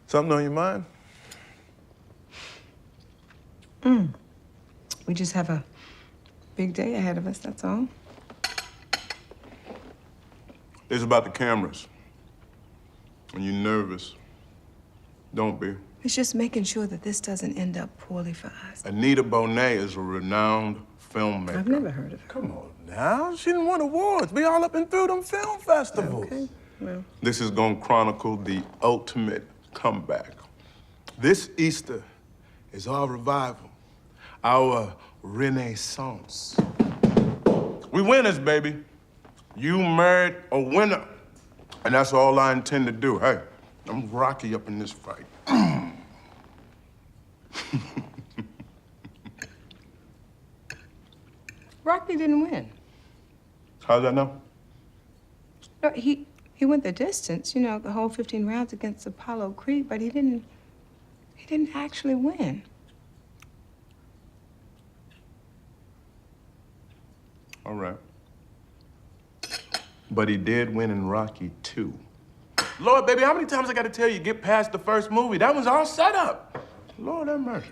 Something on your mind? We just have a big day ahead of us, that's all. It's about the cameras. When you're nervous, don't be. It's just making sure that this doesn't end up poorly for us. Anita Bonet is a renowned filmmaker. I've never heard of her. Come on now. She done won awards. Be all up and through them film festivals. Okay, well. This is gonna chronicle the ultimate comeback. This Easter is our revival, our renaissance. We winners, baby. You married a winner. And that's all I intend to do. Hey, I'm Rocky up in this fight. Rocky didn't win. How's that now? No, he went the distance, you know, the whole 15 rounds against Apollo Creed, but he didn't actually win. All right. But he did win in Rocky 2. Lord, baby, how many times I gotta tell you, get past the first movie? That was all set up. Lord have mercy.